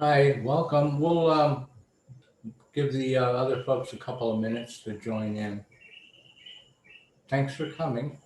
Hi, welcome. We'll give the other folks a couple of minutes to join in. Thanks for coming.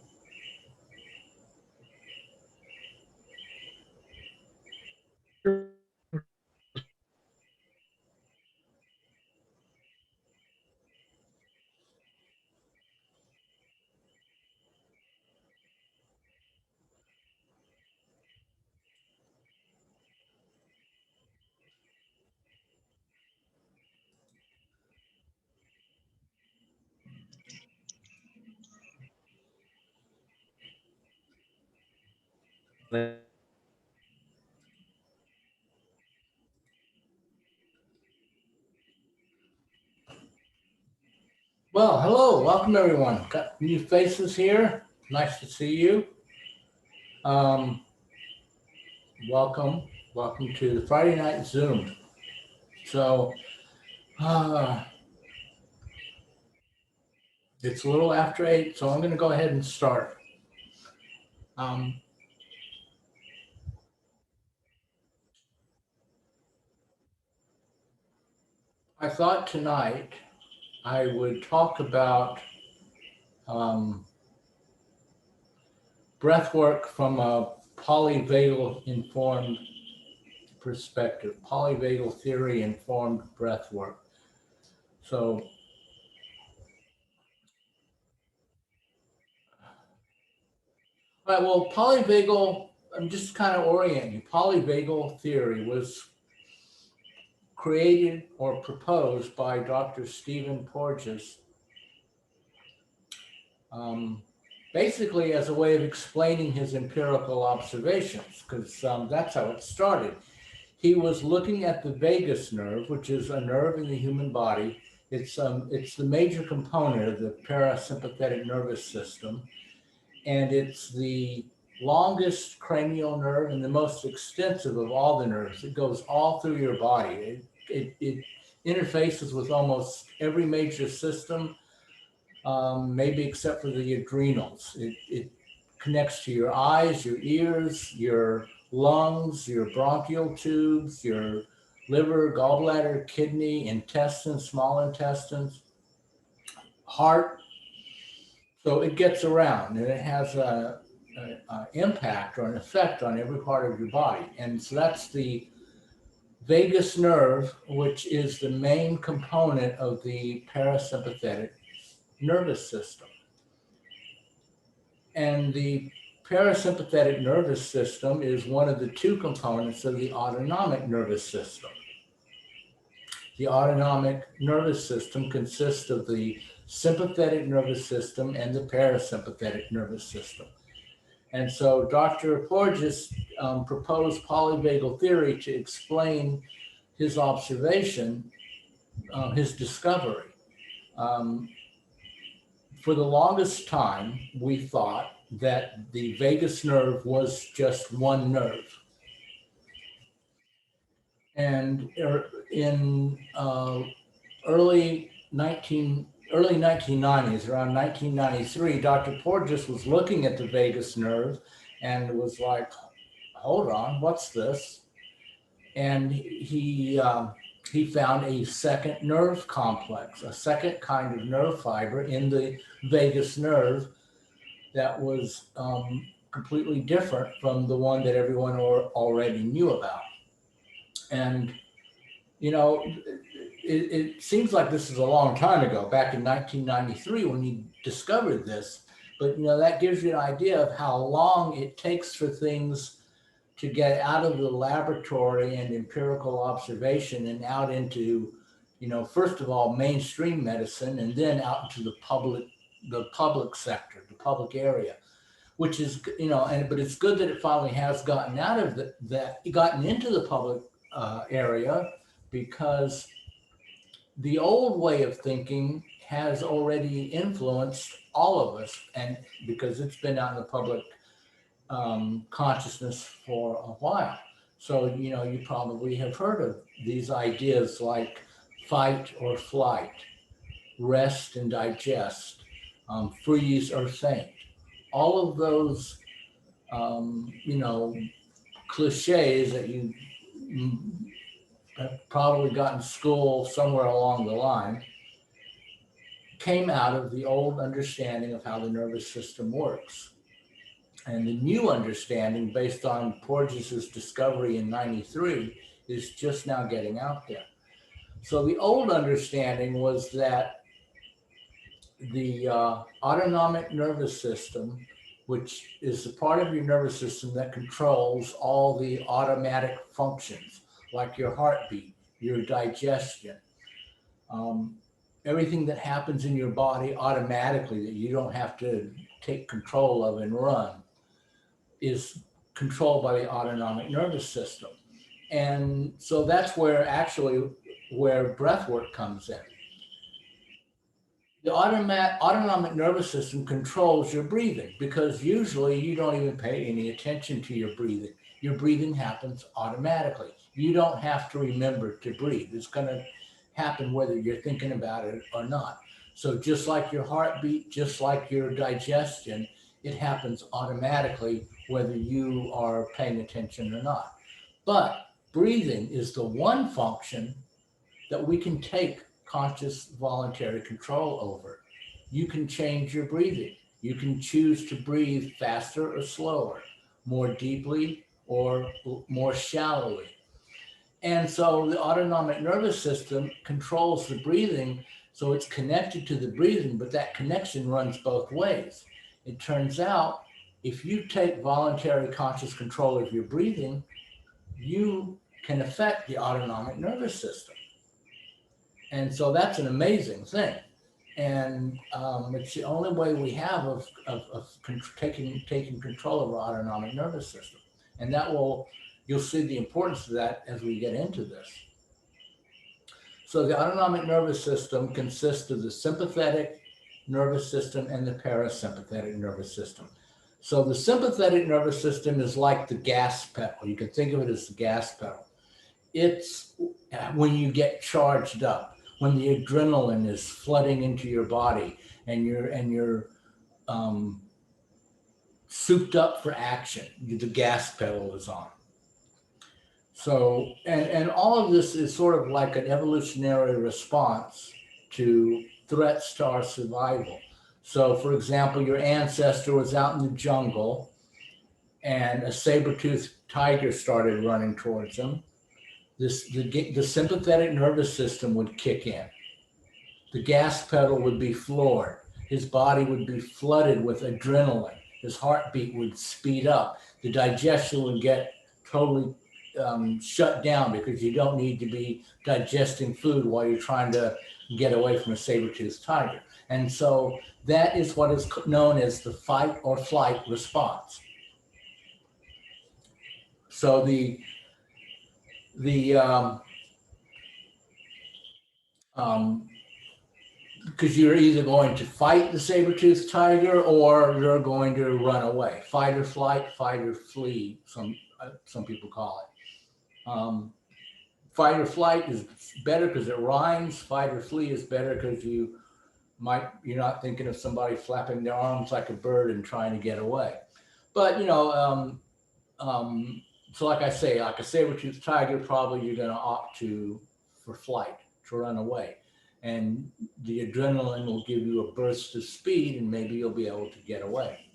Well, hello, welcome everyone. Got new faces here. Nice to see you. Um, welcome to the Friday night Zoom. So, uh, it's a little after 8, so I'm going to go ahead and start. Um, I thought tonight I would talk about um, breath work from a polyvagal informed perspective, polyvagal theory informed breath work. So, all right, well, polyvagal, I'm just kind of orienting you. Polyvagal theory was created or proposed by Dr. Stephen Porges, um, basically as a way of explaining his empirical observations, because that's how it started. He was looking at the vagus nerve, which is a nerve in the human body. It's the major component of the parasympathetic nervous system, and it's the longest cranial nerve and the most extensive of all the nerves. It goes all through your body. It interfaces with almost every major system, maybe except for the adrenals. It connects to your eyes, your ears, your lungs, your bronchial tubes, your liver, gallbladder, kidney, intestines, small intestines, heart. So it gets around and it has a impact or an effect on every part of your body. And so that's the vagus nerve, which is the main component of the parasympathetic nervous system. And the parasympathetic nervous system is one of the two components of the autonomic nervous system. The autonomic nervous system consists of the sympathetic nervous system and the parasympathetic nervous system. And so Dr. Porges proposed polyvagal theory to explain his observation, his discovery. Um, for the longest time, we thought that the vagus nerve was just one nerve. And in early 1990s, around 1993, Dr. Porges was looking at the vagus nerve and was like, hold on, what's this? And he found a second nerve complex, a second kind of nerve fiber in the vagus nerve that was completely different from the one that everyone already knew about. And, you know, it seems like this is a long time ago, back in 1993 when he discovered this. But, you know, that gives you an idea of how long it takes for things to get out of the laboratory and empirical observation and out into, you know, first of all, mainstream medicine, and then out into the public sector, the public area, which is, you know, but it's good that it finally has gotten out of gotten into the public area, because the old way of thinking has already influenced all of us, and because it's been out in the public consciousness for a while. So, you know, you probably have heard of these ideas like fight or flight, rest and digest, freeze or faint. All of those, you know, cliches that you probably got in school somewhere along the line, came out of the old understanding of how the nervous system works. And the new understanding, based on Porges's discovery in '93, is just now getting out there. So the old understanding was that the autonomic nervous system, which is the part of your nervous system that controls all the automatic functions, like your heartbeat, your digestion, um, everything that happens in your body automatically that you don't have to take control of and run, is controlled by the autonomic nervous system. And so that's where breath work comes in. The autonomic nervous system controls your breathing, because usually you don't even pay any attention to your breathing. Your breathing happens automatically. You don't have to remember to breathe. It's going to happen whether you're thinking about it or not. So just like your heartbeat, just like your digestion, it happens automatically whether you are paying attention or not. But breathing is the one function that we can take conscious voluntary control over. You can change your breathing. You can choose to breathe faster or slower, more deeply or more shallowly. And so the autonomic nervous system controls the breathing, so it's connected to the breathing, but that connection runs both ways. It turns out if you take voluntary conscious control of your breathing, you can affect the autonomic nervous system. And so that's an amazing thing. And it's the only way we have of taking control of our autonomic nervous system. And you'll see the importance of that as we get into this. So the autonomic nervous system consists of the sympathetic nervous system and the parasympathetic nervous system. So the sympathetic nervous system is like the gas pedal. You can think of it as the gas pedal. It's when you get charged up, when the adrenaline is flooding into your body and you're souped up for action, the gas pedal is on. So, and all of this is sort of like an evolutionary response to threats to our survival. So, for example, your ancestor was out in the jungle and a saber-toothed tiger started running towards him. The sympathetic nervous system would kick in. The gas pedal would be floored. His body would be flooded with adrenaline. His heartbeat would speed up. The digestion would get totally shut down, because you don't need to be digesting food while you're trying to get away from a saber-toothed tiger. And so that is what is known as the fight or flight response. So because you're either going to fight the saber-toothed tiger or you're going to run away. Fight or flight, fight or flee, some people call it. Fight or flight is better because it rhymes. Fight or flee is better because you're not thinking of somebody flapping their arms like a bird and trying to get away. But so like I say, like a saber-toothed tiger, probably you're going to opt for flight, to run away. And the adrenaline will give you a burst of speed and maybe you'll be able to get away.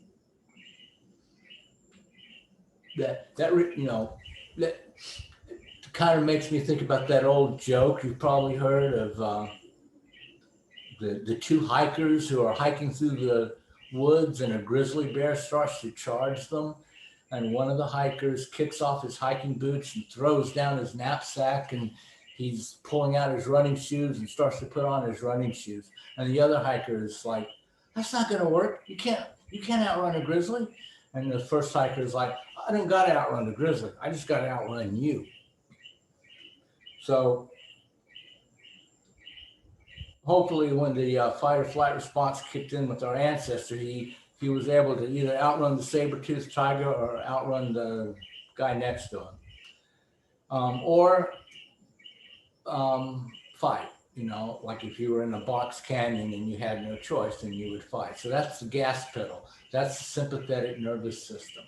That kind of makes me think about that old joke you've probably heard of the two hikers who are hiking through the woods and a grizzly bear starts to charge them. And one of the hikers kicks off his hiking boots and throws down his knapsack, and he's pulling out his running shoes and starts to put on his running shoes. And the other hiker is like, that's not going to work. You can't outrun a grizzly. And the first hiker is like, I don't got to outrun the grizzly. I just got to outrun you. So hopefully when the fight or flight response kicked in with our ancestor, he was able to either outrun the saber-toothed tiger or outrun the guy next to him. Or fight, like if you were in a box canyon and you had no choice, then you would fight. So that's the gas pedal. That's the sympathetic nervous system.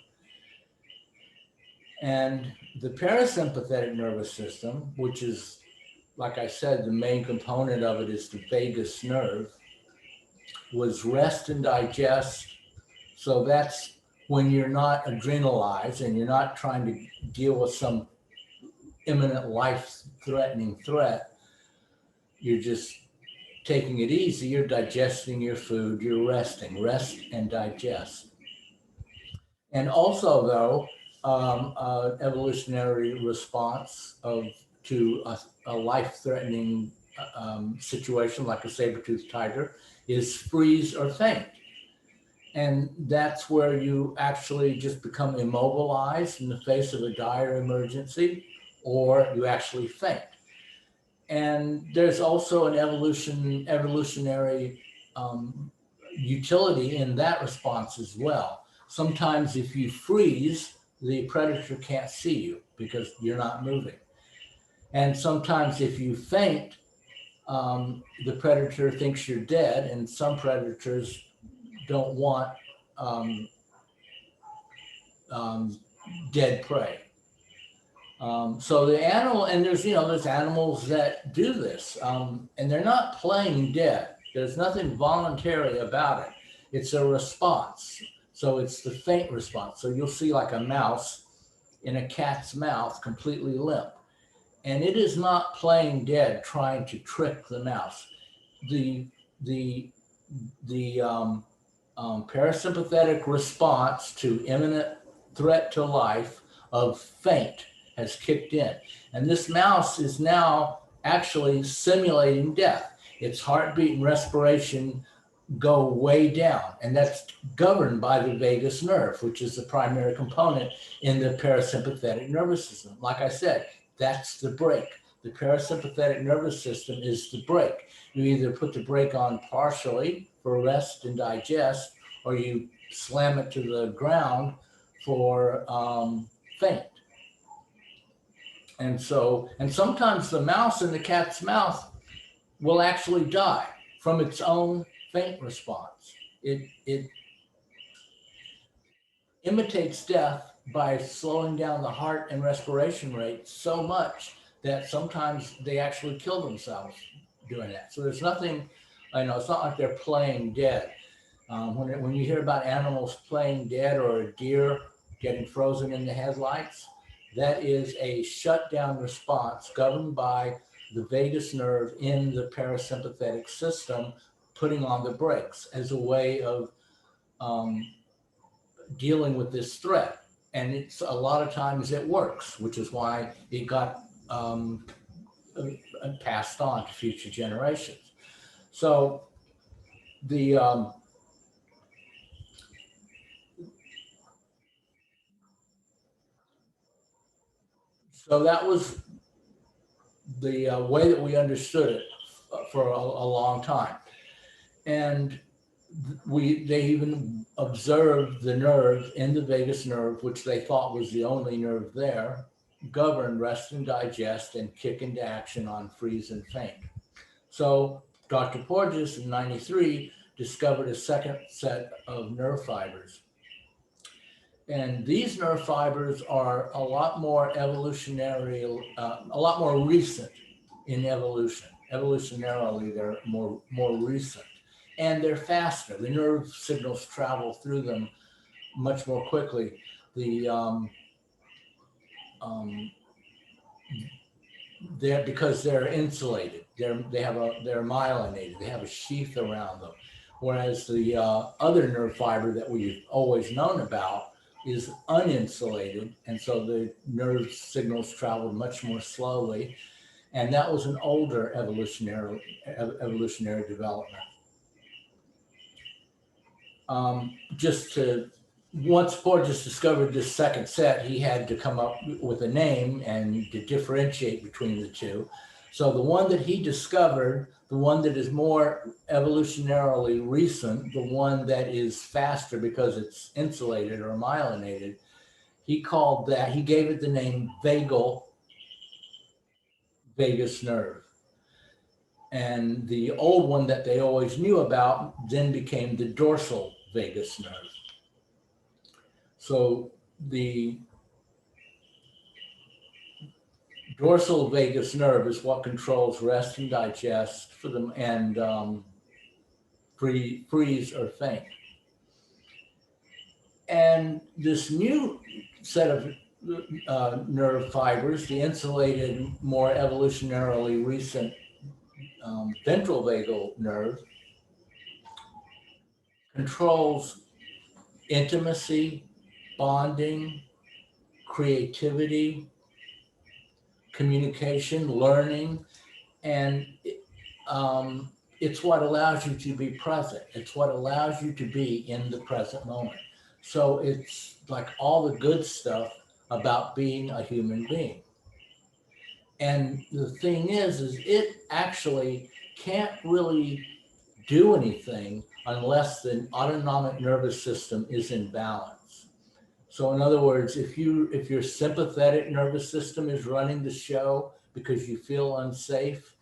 And the parasympathetic nervous system, which is like I said, the main component of it is the vagus nerve, was rest and digest. So that's when you're not adrenalized and you're not trying to deal with some imminent life-threatening threat. You're just taking it easy. You're digesting your food. You're resting, rest and digest. And also, though, evolutionary response to a life-threatening situation like a saber-toothed tiger is freeze or faint. And that's where you actually just become immobilized in the face of a dire emergency, or you actually faint. And there's also an evolutionary utility in that response as well. Sometimes if you freeze, the predator can't see you because you're not moving. And sometimes if you faint, the predator thinks you're dead, and some predators don't want um, dead prey. So the animal, and there's animals that do this, and they're not playing dead. There's nothing voluntary about it. It's a response. So it's the faint response. So you'll see like a mouse in a cat's mouth, completely limp, and it is not playing dead, trying to trick the mouse. The the parasympathetic response to imminent threat to life of faint has kicked in. And this mouse is now actually simulating death. Its heartbeat and respiration go way down. And that's governed by the vagus nerve, which is the primary component in the parasympathetic nervous system. Like I said, that's the brake. The parasympathetic nervous system is the brake. You either put the brake on partially for rest and digest, or you slam it to the ground for faint. And sometimes the mouse in the cat's mouth will actually die from its own faint response. It imitates death by slowing down the heart and respiration rate so much that sometimes they actually kill themselves doing that. So there's nothing, it's not like they're playing dead. When you hear about animals playing dead, or a deer getting frozen in the headlights, that is a shutdown response governed by the vagus nerve in the parasympathetic system, putting on the brakes as a way of dealing with this threat. And it's a lot of times it works, which is why it got passed on to future generations. So the so that was the way that we understood it for a long time. And they even observed the nerve in the vagus nerve, which they thought was the only nerve there, govern rest and digest and kick into action on freeze and faint. So Dr. Porges in '93 discovered a second set of nerve fibers. And these nerve fibers are a lot more evolutionary, a lot more recent in evolution. Evolutionarily, they're more recent, and they're faster. The nerve signals travel through them much more quickly. Because they're insulated. They're myelinated. They have a sheath around them. Whereas the other nerve fiber that we've always known about is uninsulated, and so the nerve signals travel much more slowly. And that was an older evolutionary development. Once Porges discovered this second set, he had to come up with a name and to differentiate between the two. So the one that he discovered, the one that is more evolutionarily recent, the one that is faster because it's insulated or myelinated, he gave it the name vagal vagus nerve. And the old one that they always knew about then became the dorsal vagus nerve. So the dorsal vagus nerve is what controls rest and digest for them, and freeze or faint. And this new set of nerve fibers, the insulated, more evolutionarily recent ventral vagal nerve, controls intimacy, bonding, creativity, communication, learning, and it's what allows you to be present. It's what allows you to be in the present moment. So it's like all the good stuff about being a human being. And the thing is it actually can't really do anything unless the autonomic nervous system is in balance. So in other words, if your sympathetic nervous system is running the show because you feel unsafe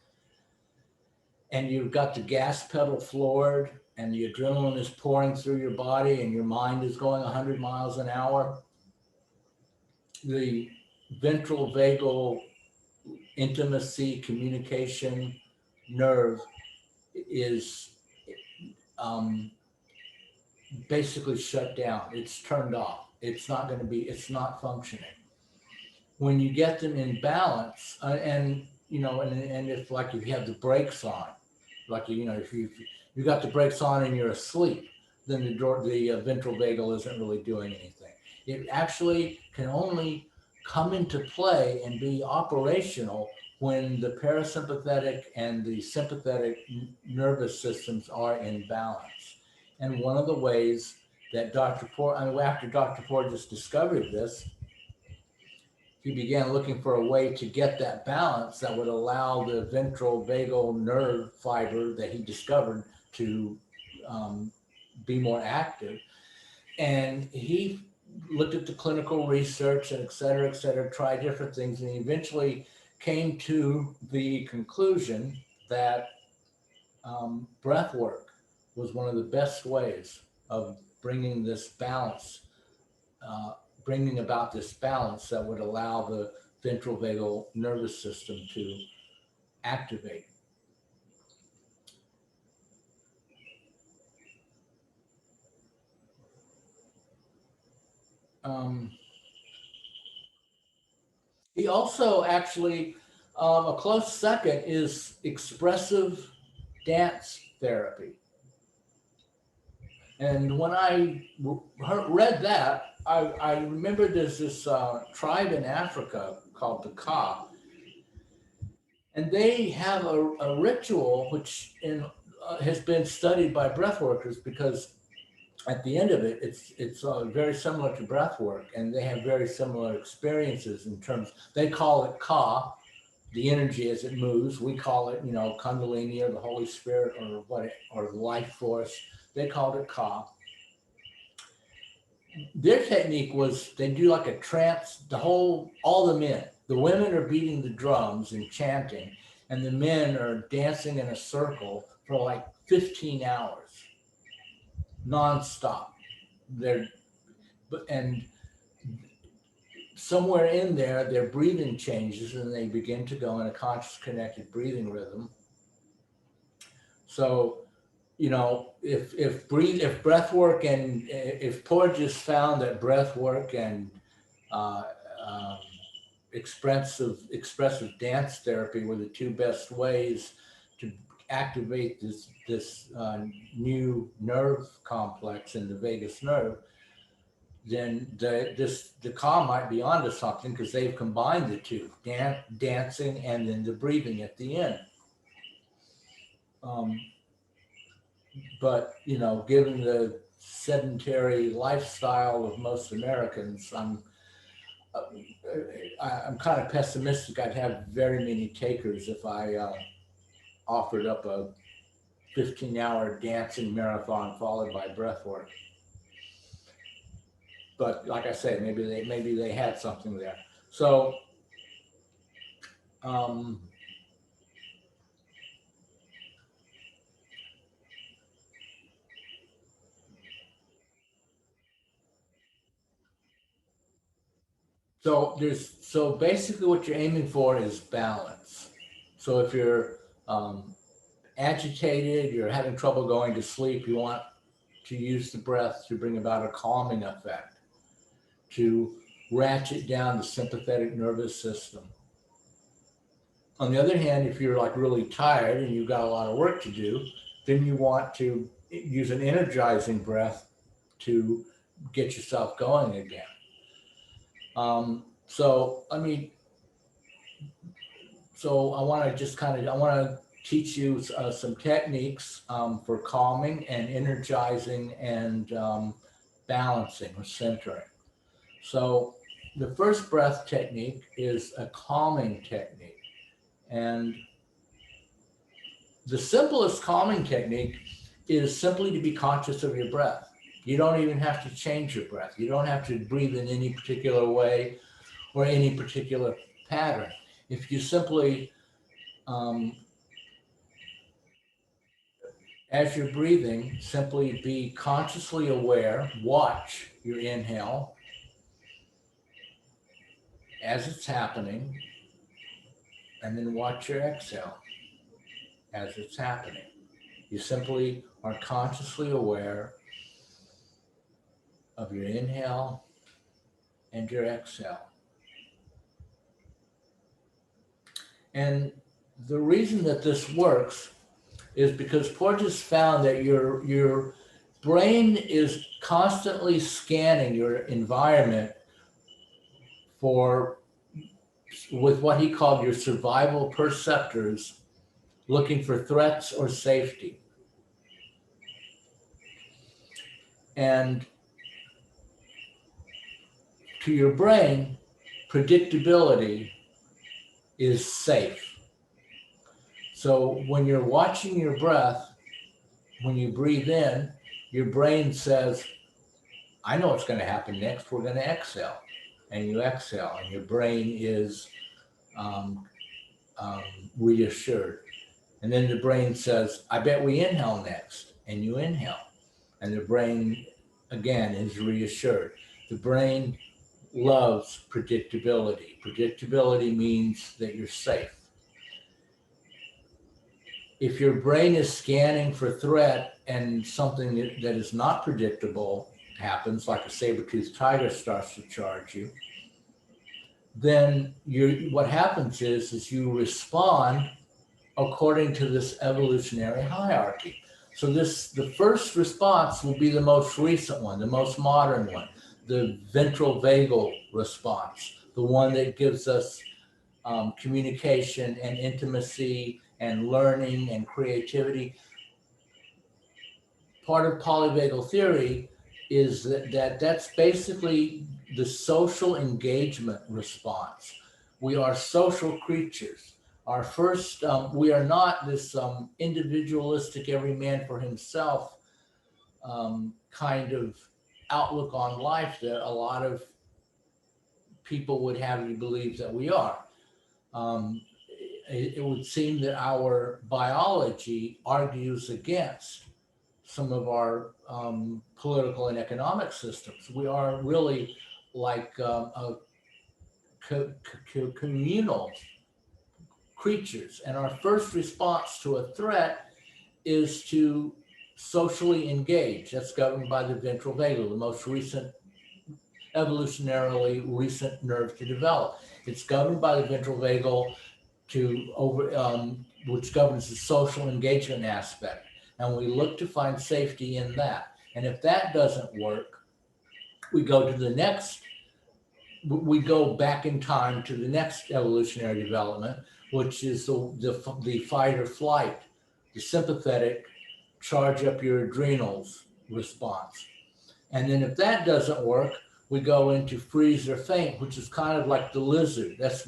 and you've got the gas pedal floored and the adrenaline is pouring through your body and your mind is going 100 miles an hour, the ventral vagal intimacy communication nerve is basically shut down. It's turned off. It's not functioning. When you get them in balance, and if like if you have the brakes on, like if you got the brakes on and you're asleep, then the ventral vagal isn't really doing anything. It actually can only come into play and be operational when the parasympathetic and the sympathetic nervous systems are in balance. And one of the ways that after Dr. Porges discovered this, he began looking for a way to get that balance that would allow the ventral vagal nerve fiber that he discovered to be more active. And he looked at the clinical research and et cetera, tried different things, and he eventually came to the conclusion that breath work was one of the best ways of bringing this balance, bringing about this balance that would allow the ventral vagal nervous system to activate. He also actually, a close second is expressive dance therapy. And when I read that, I remember there's this tribe in Africa called the Ka, and they have a ritual which has been studied by breath workers, because at the end of it, it's very similar to breath work, and they have very similar experiences in terms, they call it Ka, the energy as it moves. We call it, Kundalini or the Holy Spirit or life force. They called it Ka. Their technique was they do like a trance, all the men. The women are beating the drums and chanting, and the men are dancing in a circle for like 15 hours, nonstop. And somewhere in there, their breathing changes and they begin to go in a conscious connected breathing rhythm. So, if breath work and if Porges found that breath work and expressive dance therapy were the two best ways to activate this new nerve complex in the vagus nerve, then the Ka might be onto something, because they've combined the two, dancing and then the breathing at the end. But given the sedentary lifestyle of most Americans, I'm kind of pessimistic I'd have very many takers if I offered up a 15-hour dancing marathon followed by breath work. But like I say, maybe they had something there. So So basically what you're aiming for is balance. So if you're agitated, you're having trouble going to sleep, you want to use the breath to bring about a calming effect, to ratchet down the sympathetic nervous system. On the other hand, if you're like really tired and you've got a lot of work to do, then you want to use an energizing breath to get yourself going again. So, I mean, so I want to just I want to teach you some techniques for calming and energizing and balancing or centering. So the first breath technique is a calming technique. And the simplest calming technique is simply to be conscious of your breath. You don't even have to change your breath. You don't have to breathe in any particular way or any particular pattern. If you simply, as you're breathing, simply be consciously aware, watch your inhale as it's happening, and then watch your exhale as it's happening. You simply are consciously aware of your inhale and your exhale. And the reason that this works is because Porges found that your brain is constantly scanning your environment with what he called your survival perceptors, looking for threats or safety. And to your brain, predictability is safe. So when you're watching your breath, when you breathe in, your brain says, I know what's going to happen next. We're going to exhale. And you exhale, and your brain is reassured. And then the brain says, I bet we inhale next. And you inhale. And the brain, again, is reassured. The brain loves predictability. Predictability means that you're safe. If your brain is scanning for threat and something that is not predictable happens, like a saber-toothed tiger starts to charge you, then what happens is you respond according to this evolutionary hierarchy. So the first response will be the most recent one, the most modern one, the ventral vagal response, the one that gives us communication and intimacy and learning and creativity. Part of polyvagal theory is that's basically the social engagement response. We are social creatures. Our first, we are not this individualistic, every man for himself kind of outlook on life that a lot of people would have you believe that we are. It would seem that our biology argues against some of our political and economic systems. We are really like a communal creatures, and our first response to a threat is to socially engage. That's governed by the ventral vagal, the most recent, evolutionarily recent nerve to develop. It's governed by the ventral vagal which governs the social engagement aspect. And we look to find safety in that. And if that doesn't work, we go back in time to the next evolutionary development, which is the fight or flight, the sympathetic, charge up your adrenals response. And then if that doesn't work, we go into freeze or faint, which is kind of like the lizard. That's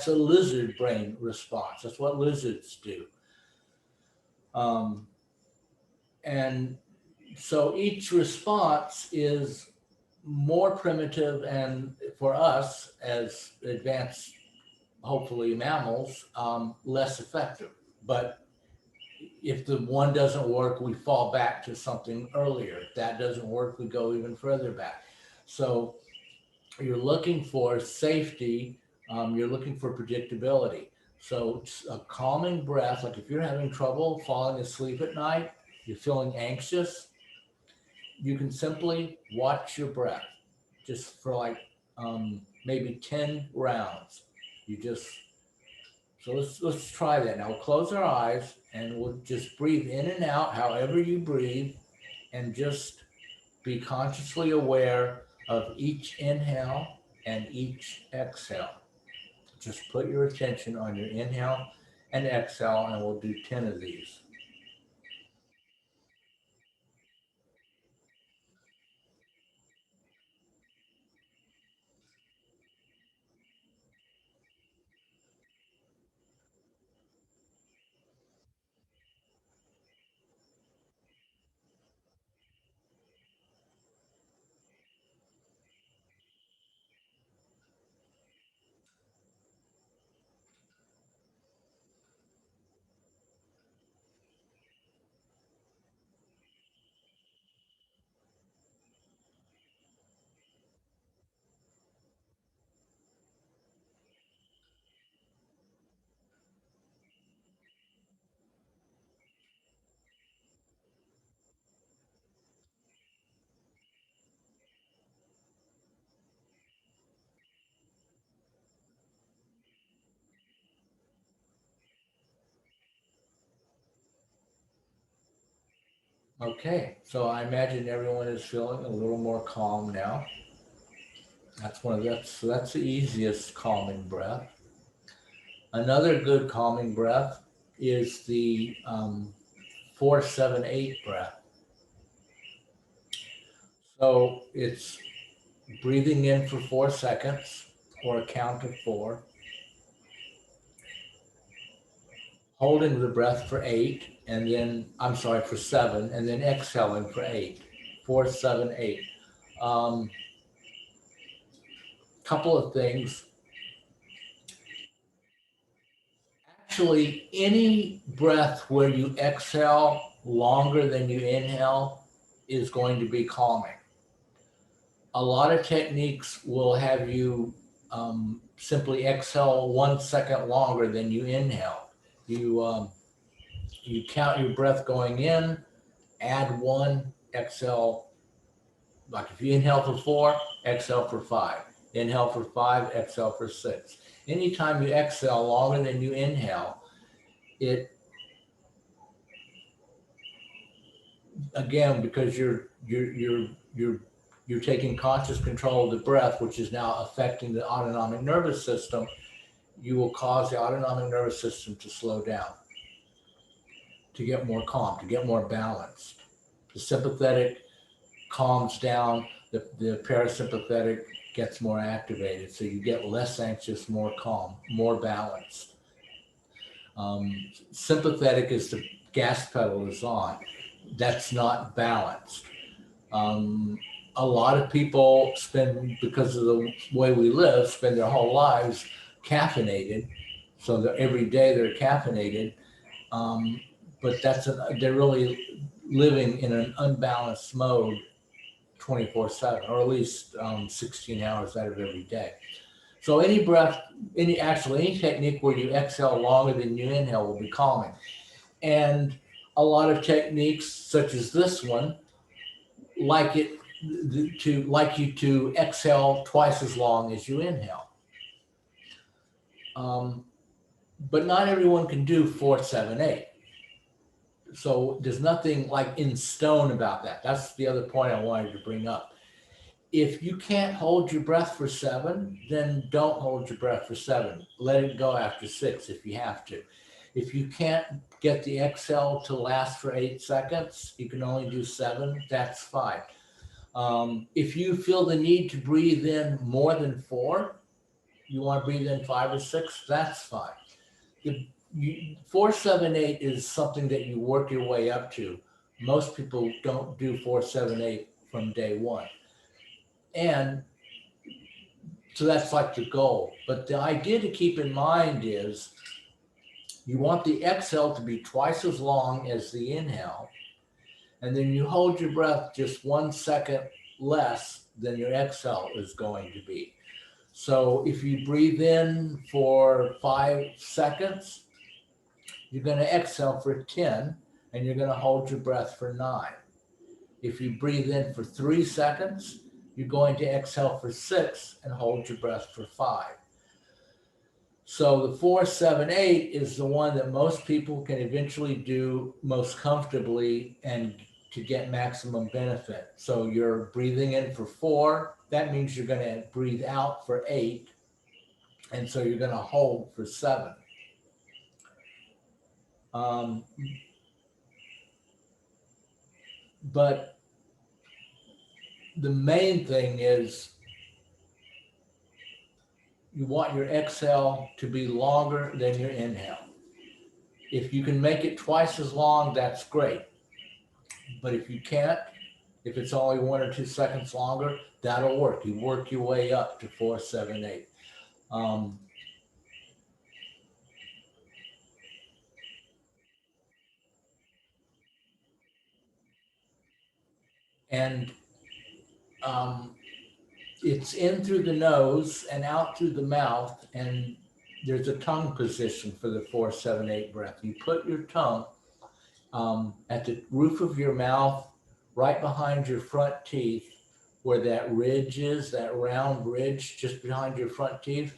a lizard brain response. That's what lizards do. And so each response is more primitive and for us as advanced, hopefully mammals, less effective. But if the one doesn't work, we fall back to something earlier. If that doesn't work, we go even further back. So you're looking for safety, you're looking for predictability. So it's a calming breath, like if you're having trouble falling asleep at night, you're feeling anxious, you can simply watch your breath just for like maybe 10 rounds. You just, so let's try that. Now we'll close our eyes and we'll just breathe in and out however you breathe, and just be consciously aware of each inhale and each exhale. Just put your attention on your inhale and exhale, and we'll do 10 of these. Okay, so I imagine everyone is feeling a little more calm now. So that's the easiest calming breath. Another good calming breath is the 4-7-8 breath. So it's breathing in for 4 seconds or a count of four, holding the breath for eight, and then, I'm sorry, for seven, and then exhaling for eight. 4-7-8. Couple of things. Actually, any breath where you exhale longer than you inhale is going to be calming. A lot of techniques will have you simply exhale 1 second longer than you inhale. You count your breath going in, add one, exhale. Like if you inhale for 4, exhale for 5. Inhale for 5, exhale for 6. Anytime you exhale longer than you inhale, it, again, because you're taking conscious control of the breath, which is now affecting the autonomic nervous system, you will cause the autonomic nervous system to slow down, to get more calm, to get more balanced. The sympathetic calms down, the parasympathetic gets more activated. So you get less anxious, more calm, more balanced. Sympathetic is the gas pedal is on. That's not balanced. A lot of people spend, because of the way we live, spend their whole lives caffeinated. So that every day they're caffeinated. But they're really living in an unbalanced mode 24/7, or at least 16 hours out of every day. So any breath, any technique where you exhale longer than you inhale will be calming. And a lot of techniques, such as this one, like you to exhale twice as long as you inhale. But not everyone can do 4-7-8. So there's nothing like in stone about that. That's the other point I wanted to bring up. If you can't hold your breath for 7, then don't hold your breath for 7. Let it go after 6 if you have to. If you can't get the exhale to last for 8 seconds, you can only do 7, that's fine. If you feel the need to breathe in more than 4, you want to breathe in 5 or 6, that's fine. 4-7-8 is something that you work your way up to. Most people don't do 4-7-8 from day one. And so that's like the goal. But the idea to keep in mind is you want the exhale to be twice as long as the inhale. And then you hold your breath just 1 second less than your exhale is going to be. So if you breathe in for 5 seconds, you're going to exhale for 10, and you're going to hold your breath for 9. If you breathe in for 3 seconds, you're going to exhale for 6 and hold your breath for 5. So the 4, 7, 8 is the one that most people can eventually do most comfortably and to get maximum benefit. So you're breathing in for 4, that means you're going to breathe out for 8, and so you're going to hold for 7. But the main thing is you want your exhale to be longer than your inhale. If you can make it twice as long, that's great. But if you can't, if it's only 1 or 2 seconds longer, that'll work. You work your way up to 4, 7, 8. And it's in through the nose and out through the mouth, and there's a tongue position for the 4, 7, 8 breath. You put your tongue at the roof of your mouth, right behind your front teeth, where that ridge is, that round ridge just behind your front teeth,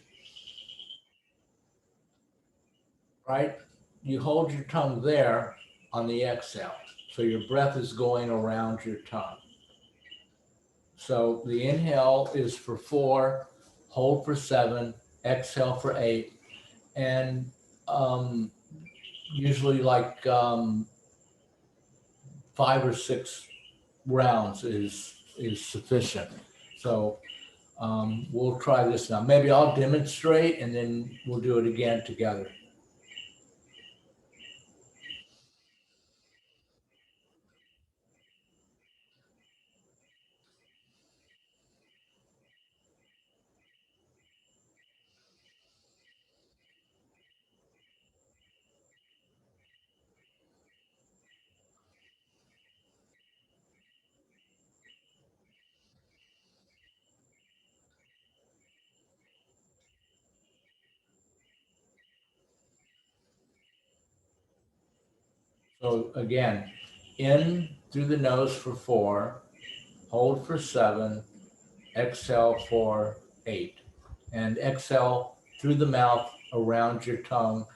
right? You hold your tongue there on the exhale. So your breath is going around your tongue. So the inhale is for 4, hold for 7, exhale for 8, and usually like 5 or 6 rounds is sufficient. So we'll try this now. Maybe I'll demonstrate and then we'll do it again together. So again, in through the nose for 4, hold for 7, exhale for 8, and exhale through the mouth around your tongue,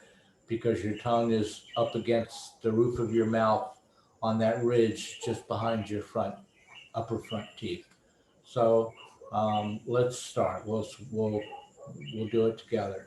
because your tongue is up against the roof of your mouth on that ridge just behind your upper front teeth. So let's start. We'll do it together.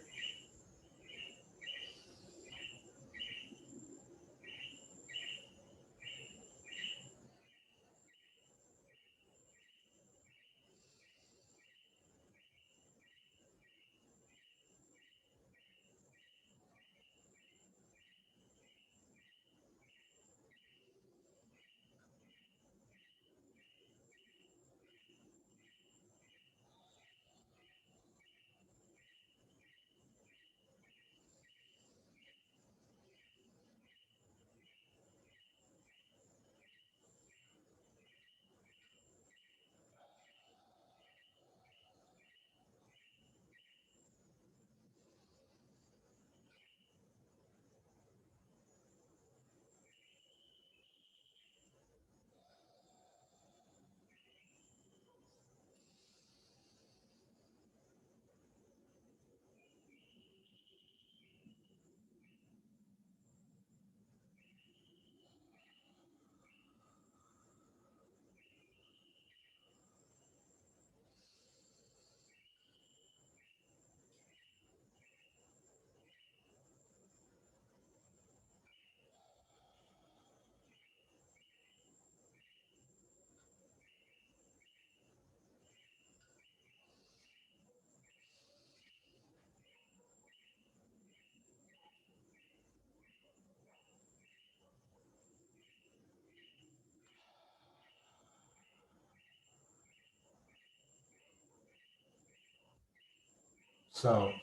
So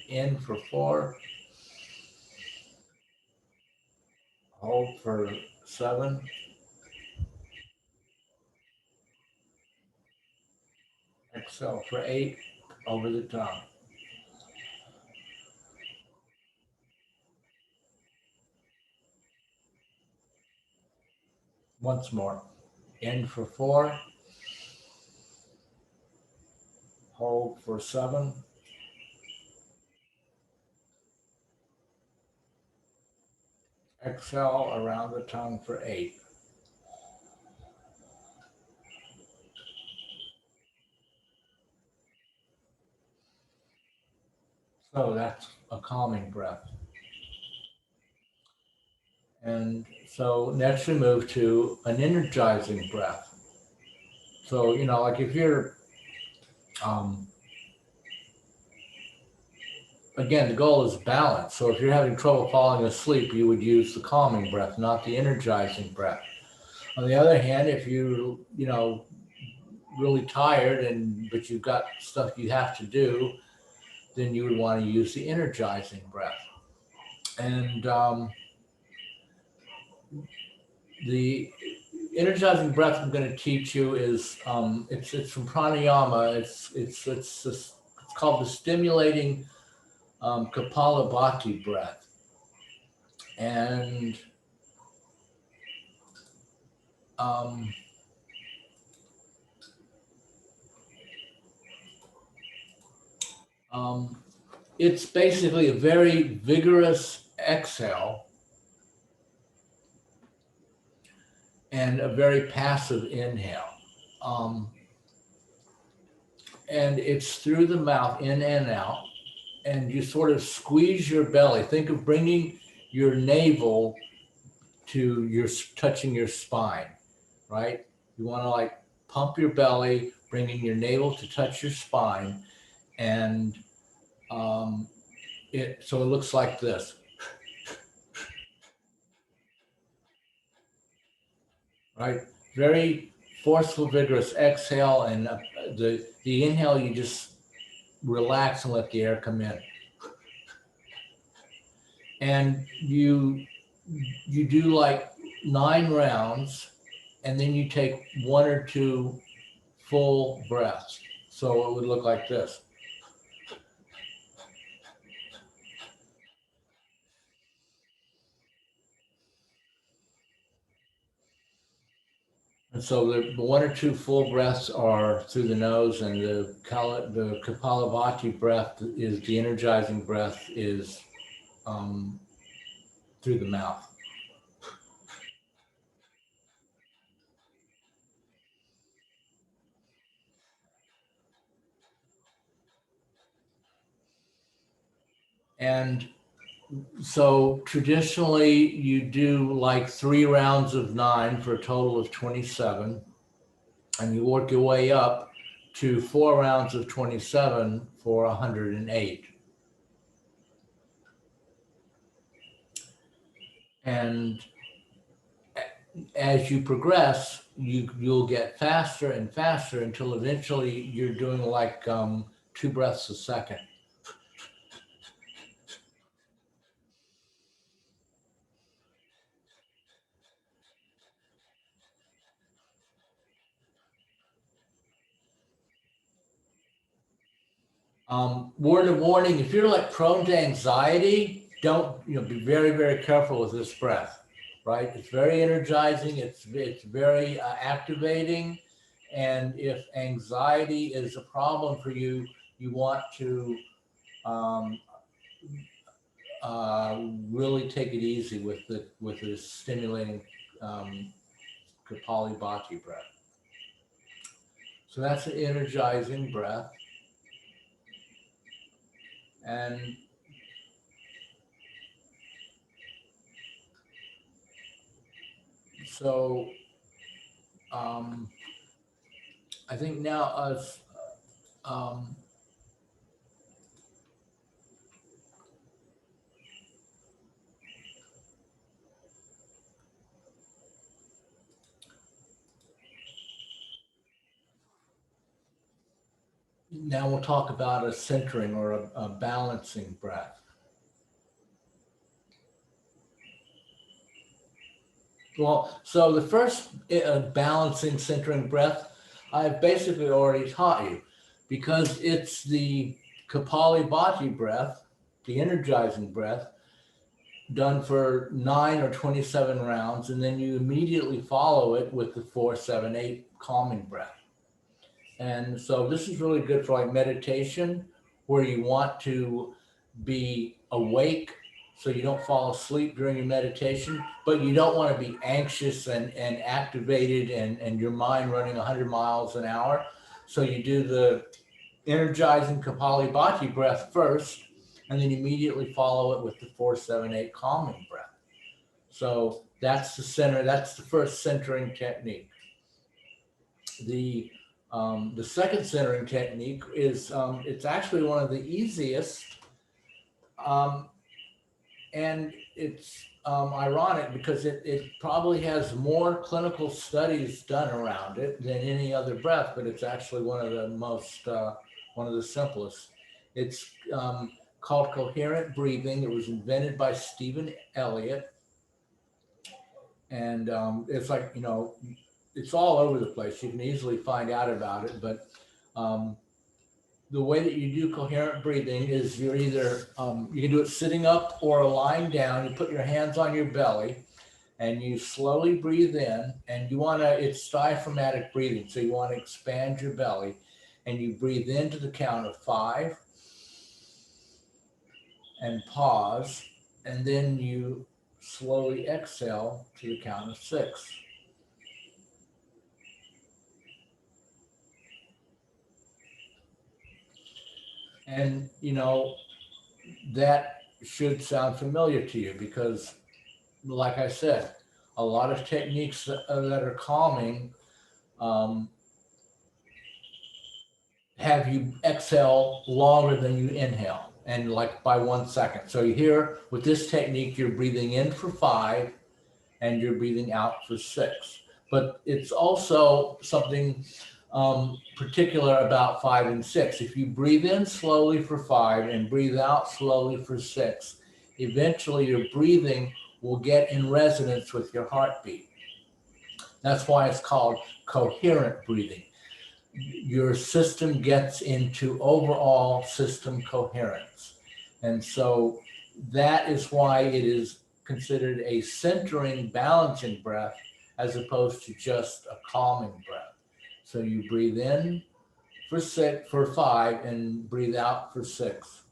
in for 4, hold for 7, exhale for 8 over the tongue. Once more. In for 4. Hold for 7. Exhale around the tongue for 8. So that's a calming breath. And so next we move to an energizing breath. So, like if you're, again, the goal is balance. So if you're having trouble falling asleep, you would use the calming breath, not the energizing breath. On the other hand, if you, really tired but you've got stuff you have to do, then you would want to use the energizing breath. And the energizing breath I'm going to teach you is it's from pranayama. It's called the stimulating Kapalabhati breath, and it's basically a very vigorous exhale and a very passive inhale. And it's through the mouth, in and out, and you sort of squeeze your belly. Think of bringing your navel to touching your spine, right? You want to like pump your belly, bringing your navel to touch your spine, and so it looks like this. Right? Very forceful, vigorous exhale, and the inhale, you just relax and let the air come in. And you do like 9 rounds, and then you take 1 or 2 full breaths. So it would look like this. And so the 1 or 2 full breaths are through the nose, and the Kapalabhati breath is the energizing breath is through the mouth. And so traditionally you do like 3 rounds of 9 for a total of 27, and you work your way up to 4 rounds of 27 for 108. And as you progress, you'll get faster and faster until eventually you're doing like 2 breaths a second. Word of warning: if you're like prone to anxiety, don't be very, very careful with this breath. Right? It's very energizing. It's very activating. And if anxiety is a problem for you, you want to really take it easy with this stimulating Kapalabhati breath. So that's an energizing breath. And so I think now now we'll talk about a centering or a balancing breath. Well, so the first balancing, centering breath, I've basically already taught you. because it's the Kapalabhati breath, the energizing breath, done for 9 or 27 rounds, and then you immediately follow it with the 4, 7, 8 calming breath. And so this is really good for like meditation, where you want to be awake so you don't fall asleep during your meditation, but you don't want to be anxious and activated and your mind running 100 miles an hour. So you do the energizing Kapalabhati breath first, and then immediately follow it with the 4, 7, 8 calming breath. So that's the center, that's the first centering technique. The second centering technique is, it's actually one of the easiest, and it's ironic because it probably has more clinical studies done around it than any other breath, but it's actually one of the most, one of the simplest. It's called coherent breathing. It was invented by Stephen Elliott. And it's like, you know, it's all over the place. You can easily find out about it, but the way that you do coherent breathing is you're either, you can do it sitting up or lying down. You put your hands on your belly and you slowly breathe in, and you want to, it's diaphragmatic breathing. So you want to expand your belly and you breathe into the count of 5 and pause. And then you slowly exhale to the count of 6. And, you know, that should sound familiar to you because, like I said, a lot of techniques that are calming have you exhale longer than you inhale, and like by 1 second. So here with this technique, you're breathing in for 5 and you're breathing out for 6. But it's also something particular about 5 and 6. If you breathe in slowly for 5 and breathe out slowly for 6, eventually your breathing will get in resonance with your heartbeat. That's why it's called coherent breathing. Your system gets into overall system coherence. And so that is why it is considered a centering, balancing breath as opposed to just a calming breath. So you breathe in for 5 and breathe out for 6.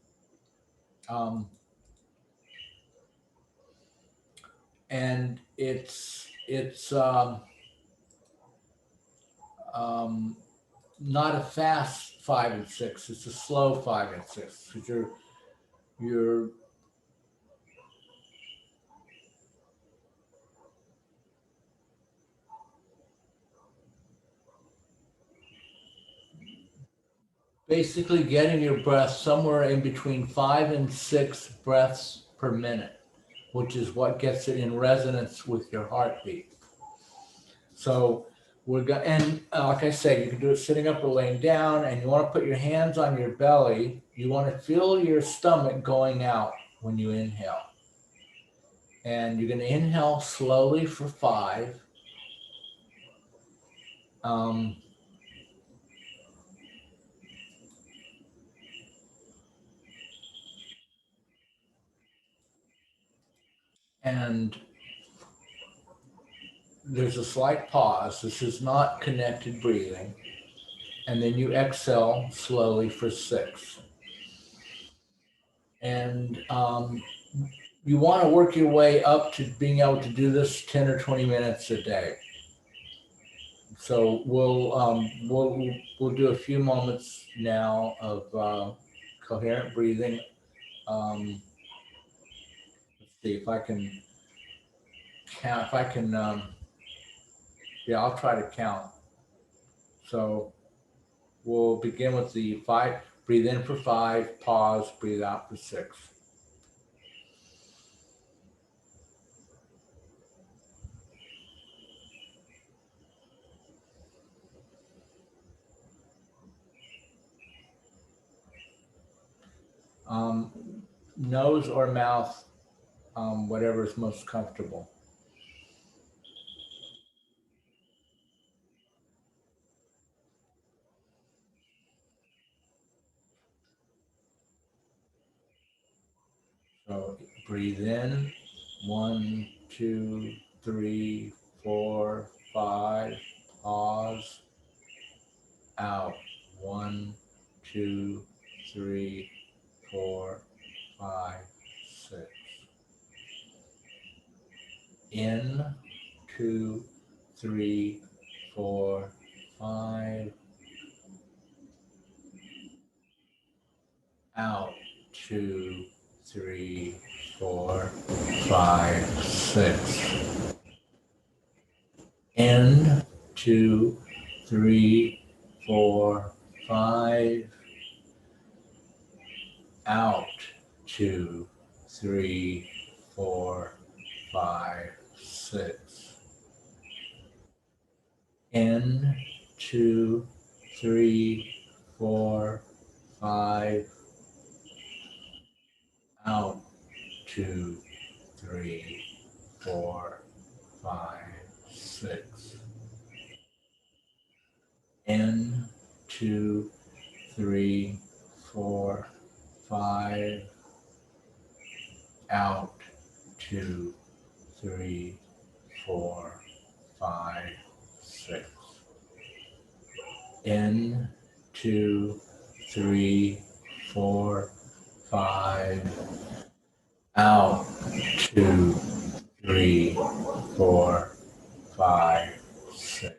And it's not a fast 5 and 6. It's a slow 5 and 6 because you're basically getting your breath somewhere in between 5 and 6 breaths per minute, which is what gets it in resonance with your heartbeat. So we're going, and like I said, you can do it sitting up or laying down, and you want to put your hands on your belly. You want to feel your stomach going out when you inhale. And you're going to inhale slowly for 5. And there's a slight pause. This is not connected breathing. And then you exhale slowly for 6. And you want to work your way up to being able to do this 10 or 20 minutes a day. So we'll do a few moments now of coherent breathing. Let's see if I can count. If I can, yeah, I'll try to count. So we'll begin with the 5. Breathe in for 5. Pause. Breathe out for 6. Nose or mouth, whatever is most comfortable. So breathe in, 1, 2, 3, 4, 5, pause, out, 1, 2, 3, 4, 5, 6. In, 2, 3, 4, 5. Out, 2, 3, 4, 5, 6. In, 2, 3, 4, 5. Out, 2, 3, 4, 5, 6. In, 2, 3, 4, 5. Out, 2, 3, 4, 5, 6. In, 2, 3, 4, 5. Out, 2, 3, 4, 5, 6. In, 2, 3, 4, 5. Out, 2, 3, 4, 5, 6.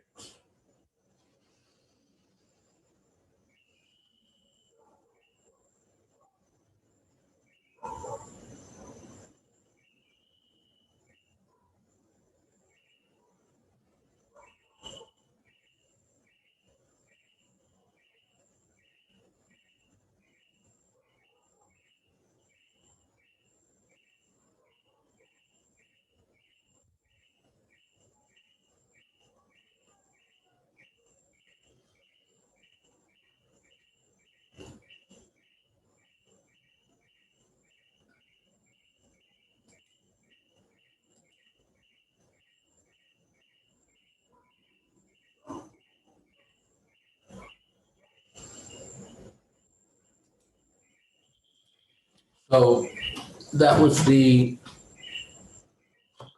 So that was the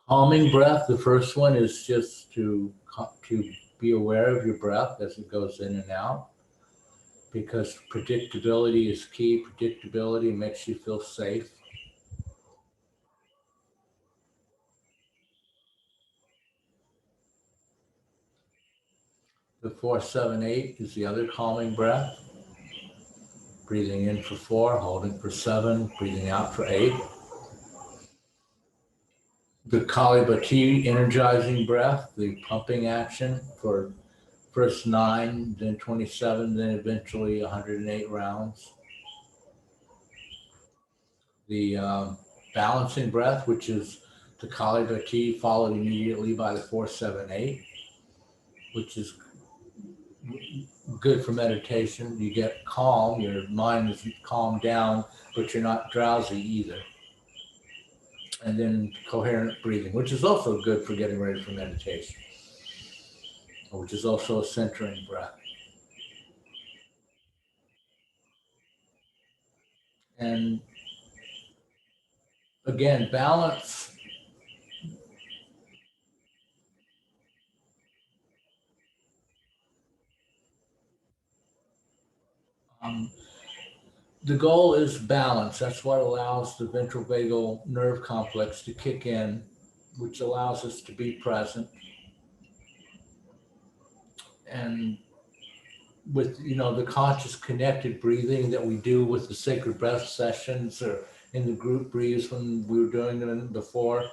calming breath. The first one is just to be aware of your breath as it goes in and out, because predictability is key. Predictability makes you feel safe. The 4, 7, 8 is the other calming breath. Breathing in for 4, holding for 7, breathing out for 8. The Kalibati energizing breath, the pumping action for first 9, then 27, then eventually 108 rounds. The balancing breath, which is the Kalibati followed immediately by the 4, 7, 8, which is good for meditation. You get calm, your mind is calmed down, but you're not drowsy either. And then coherent breathing, which is also good for getting ready for meditation, which is also a centering breath. And again, balance. The goal is balance. That's what allows the ventral vagal nerve complex to kick in, which allows us to be present. And with, the conscious connected breathing that we do with the sacred breath sessions or in the group breathes when we were doing them before,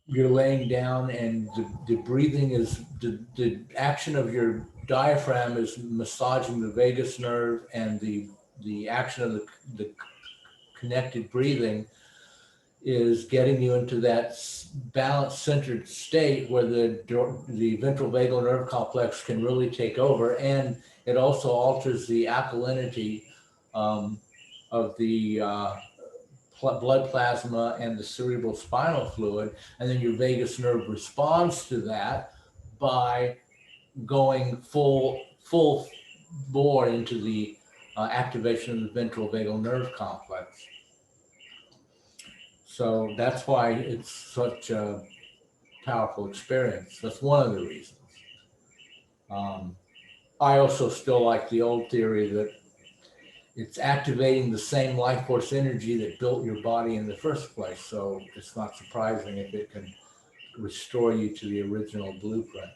you're laying down and the breathing is, the action of your diaphragm is massaging the vagus nerve, and the action of the connected breathing is getting you into that balanced centered state where the ventral vagal nerve complex can really take over, and it also alters the alkalinity of the blood plasma and the cerebral spinal fluid, and then your vagus nerve responds to that by going full bore into the activation of the ventral vagal nerve complex. So that's why it's such a powerful experience. That's one of the reasons. I also still like the old theory that it's activating the same life force energy that built your body in the first place. So it's not surprising if it can restore you to the original blueprint.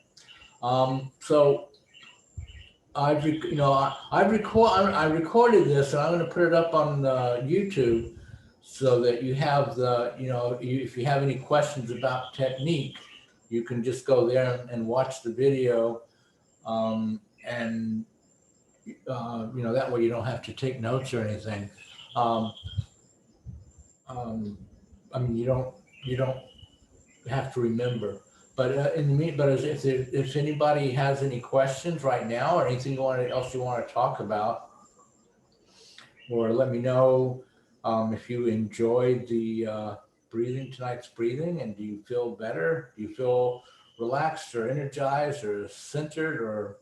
So I recorded this, and I'm going to put it up on YouTube so that you have if you have any questions about technique, you can just go there and watch the video, and that way you don't have to take notes or anything. I mean, you don't have to remember. But if anybody has any questions right now or anything else you want to talk about, or let me know if you enjoyed the tonight's breathing, and do you feel better? Do you feel relaxed or energized or centered or?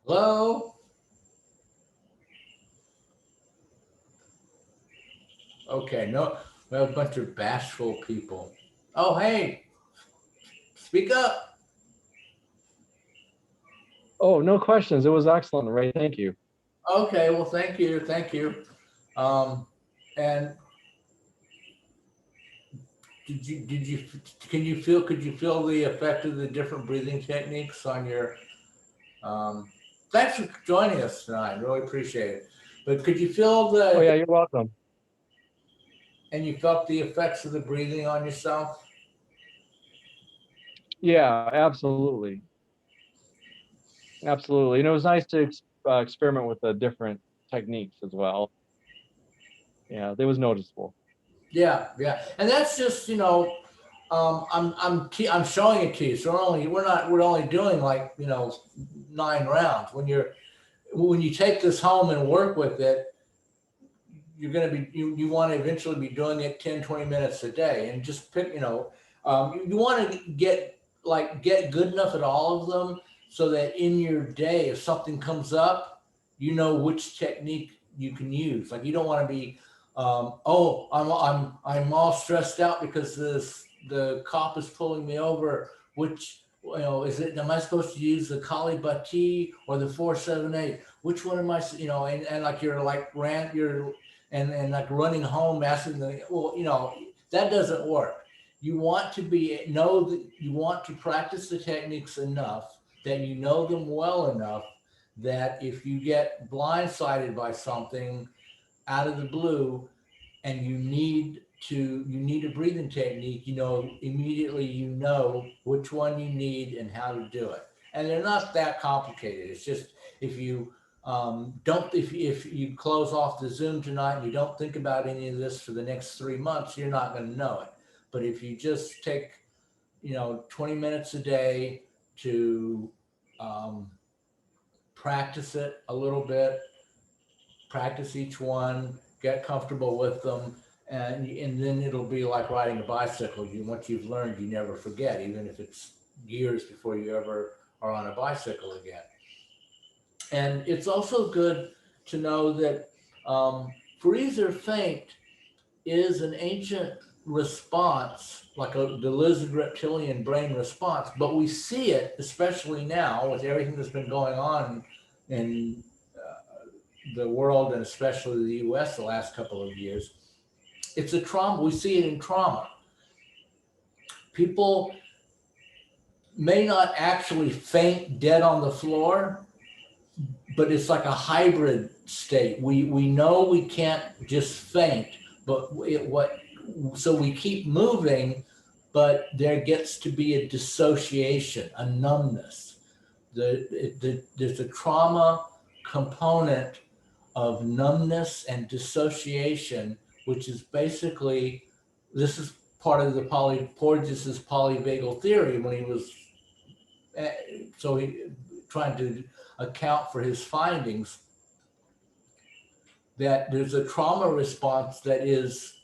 Hello? Okay, no, we have a bunch of bashful people. Oh, hey, speak up. Oh, no questions. It was excellent, Ray. Thank you. Okay, well, thank you. And could you feel the effect of the different breathing techniques on your, thanks for joining us tonight. Really appreciate it. But could you feel Oh, yeah, you're welcome. And you felt the effects of the breathing on yourself? Yeah, absolutely. Absolutely. And it was nice to experiment with the different techniques as well. Yeah, that was noticeable. Yeah. And that's just, I'm showing it to you. So we're only doing like, 9 rounds. When you take this home and work with it, you're going to be, you want to eventually be doing it 10, 20 minutes a day, and just pick, you want to get good enough at all of them so that in your day, if something comes up, you know which technique you can use. Like, you don't want to be, oh, I'm all stressed out because the cop is pulling me over. Which, am I supposed to use the Kali Bati or the 478? Which one am I, and like you're like and like running home asking that doesn't work. You want to you want to practice the techniques enough that you know them well enough that if you get blindsided by something out of the blue and you need a breathing technique, immediately which one you need and how to do it. And they're not that complicated. It's just, if you if you close off the Zoom tonight and you don't think about any of this for the next 3 months, you're not going to know it. But if you just take 20 minutes a day to practice it a little bit, practice each one, get comfortable with them, and then it'll be like riding a bicycle. Once you've learned, you never forget, even if it's years before you ever are on a bicycle again. And it's also good to know that freeze or faint is an ancient response, like the lizard reptilian brain response, but we see it, especially now with everything that's been going on in the world, and especially the US the last couple of years. It's a trauma. We see it in trauma. People may not actually faint dead on the floor, but it's like a hybrid state. We know we can't just faint, but so we keep moving, but there gets to be a dissociation, a numbness. There's a trauma component of numbness and dissociation, which is basically, this is part of the Porges's polyvagal theory when he was, trying to account for his findings. that there's a trauma response that is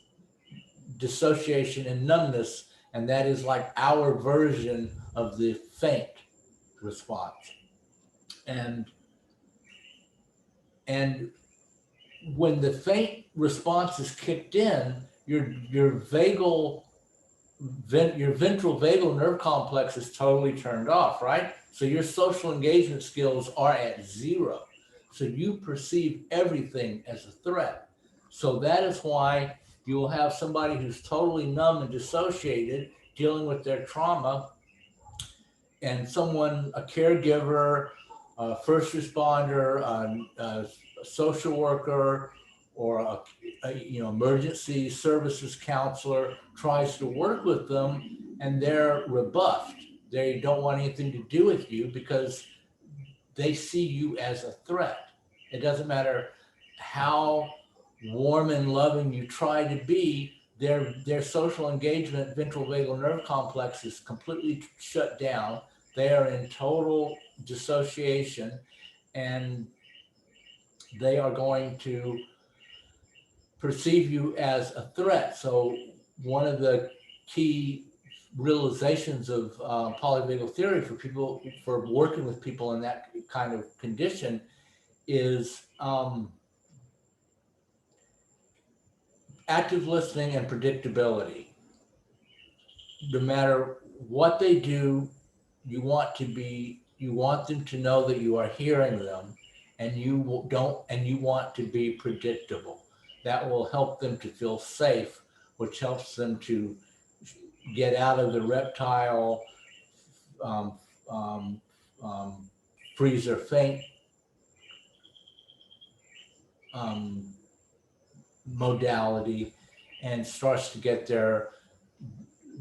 dissociation and numbness, and that is like our version of the faint response. And when the faint response is kicked in, your ventral vagal nerve complex is totally turned off, right? So your social engagement skills are at zero. So you perceive everything as a threat. So that is why you will have somebody who's totally numb and dissociated dealing with their trauma, and someone, a caregiver, a first responder, a social worker, or a emergency services counselor tries to work with them, and they're rebuffed. They don't want anything to do with you because they see you as a threat. It doesn't matter how warm and loving you try to be, their social engagement ventral vagal nerve complex is completely shut down. They are in total dissociation, and they are going to perceive you as a threat. So one of the key realizations of polyvagal theory for people, for working with people in that kind of condition, is active listening and predictability. No matter what they do, you want them to know that you are hearing them, and you want to be predictable. That will help them to feel safe, which helps them to get out of the reptile freeze or faint modality, and starts to get their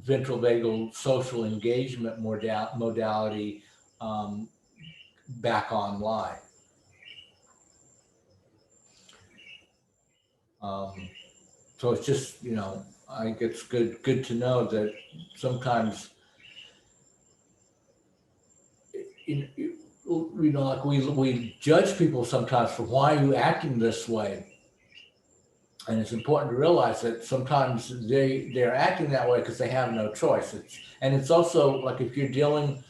ventral vagal social engagement modality back online. So it's just, I think it's good to know that sometimes, like we judge people sometimes for why are you acting this way. And it's important to realize that sometimes they're acting that way because they have no choice. It's also like if you're dealing,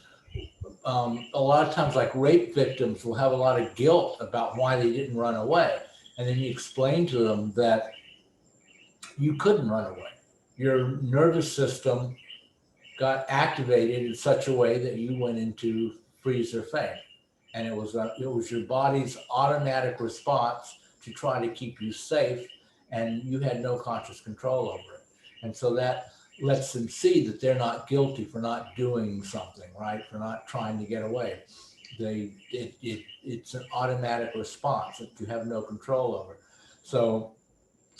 a lot of times like rape victims will have a lot of guilt about why they didn't run away. And then you explain to them that you couldn't run away. Your nervous system got activated in such a way that you went into freeze or faint. And it was your body's automatic response to try to keep you safe, and you had no conscious control over it. And so that lets them see that they're not guilty for not doing something, right? For not trying to get away. It's an automatic response that you have no control over. So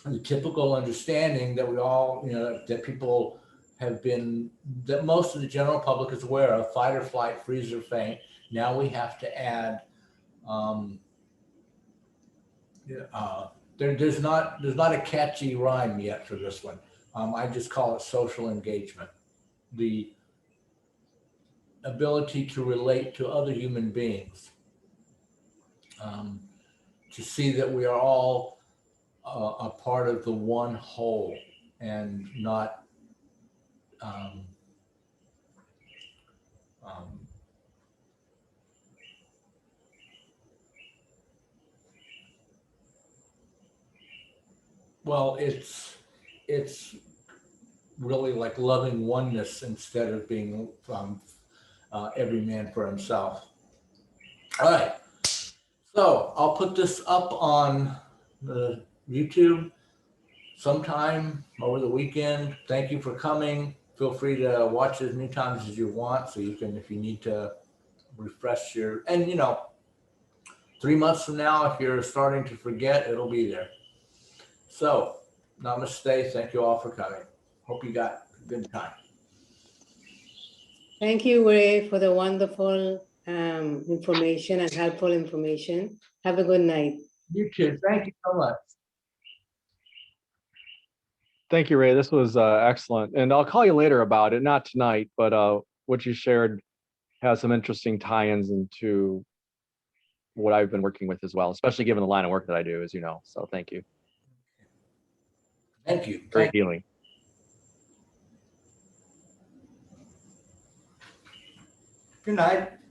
the typical understanding that we all, that people have been, that most of the general public is aware of, fight or flight, freeze or faint. Now we have to add, there's not a catchy rhyme yet for this one. I just call it social engagement. The ability to relate to other human beings, to see that we are all a part of the one whole, and not well, it's really like loving oneness instead of being every man for himself. All right, so I'll put this up on the YouTube sometime over the weekend. Thank you for coming. Feel free to watch as many times as you want, so you can, if you need to refresh your, and 3 months from now, if you're starting to forget, it'll be there. So, namaste. Thank you all for coming. Hope you got a good time. Thank you, Ray, for the wonderful information and helpful information. Have a good night. You too. Thank you so much. Thank you, Ray. This was excellent. And I'll call you later about it, not tonight, but what you shared has some interesting tie-ins into what I've been working with as well, especially given the line of work that I do, as you know. So thank you. Thank you. Very Thank you. healing. Good night.